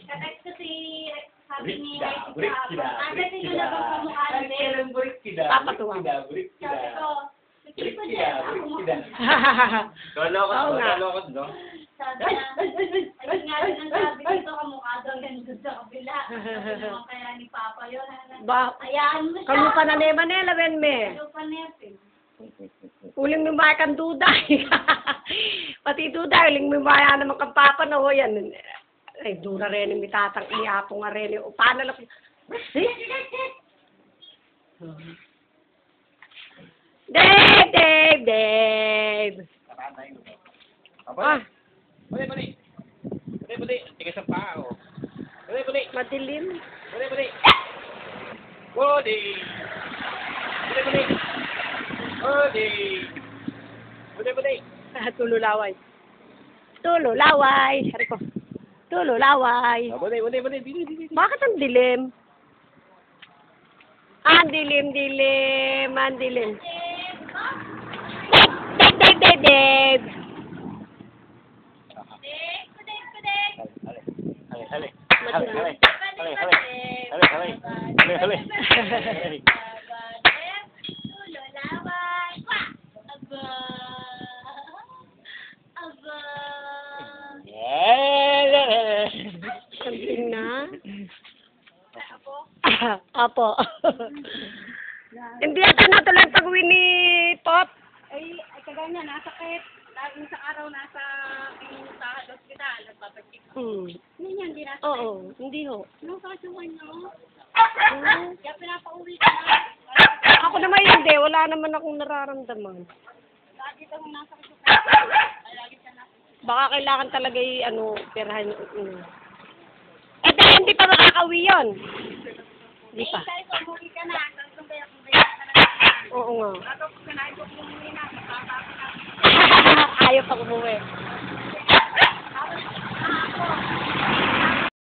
Katext kasi, sabi ni Ricky kahapon. Kasi ko na bang kamukha nila. Papatuwa. Sabi ko, Kalokot, no? sabi na, ayun nga rin ang sabi dito, kamukha daw yan doon sa kabila. Sabi naman kaya ni Papa yun. Ayaan mo siya. Kamu pa na naman eh, lawen me. Ano pa nepin? Uling mimaya kang duday. Pati duday, uling mimaya naman kang papa na ho yan. Ay, dura rin yung mitatang iapong nga rin. O, paano lang? Dave! Ah, Bali. Tigas ang paa, oh. Bali. madilim. Bali. Bali. Tululaway. Tululaway. Sabi ko. Tululaway. Bali. Bili. Bakit ang dilim? Ang dilim. Ang dilim. Dave! Hali. Something na? Apo. Hindi ata natulang pag-uwi ni Pop. Ay, kaganya, nasakit. Laging sa araw nasa hospital, nagpapacheck. Hindi niya, hindi nasakit. Oo, hindi ho. Anong kasuhan niyo? Kaya pinapauwi ka na. Ako naman hindi, wala naman akong nararamdaman. Lagi daw nasa hospital. Lagi ka nasa. Baka kailangan talaga perahan. Eh, dahil hindi pa makakauwi yun. Hindi pa. Sabi ko, umuwi ka na. Sabi ko, kaya kung kaya ka na. Oo nga. Tapos, kanahin ko kung umuwi na. Ayaw pa umuwi.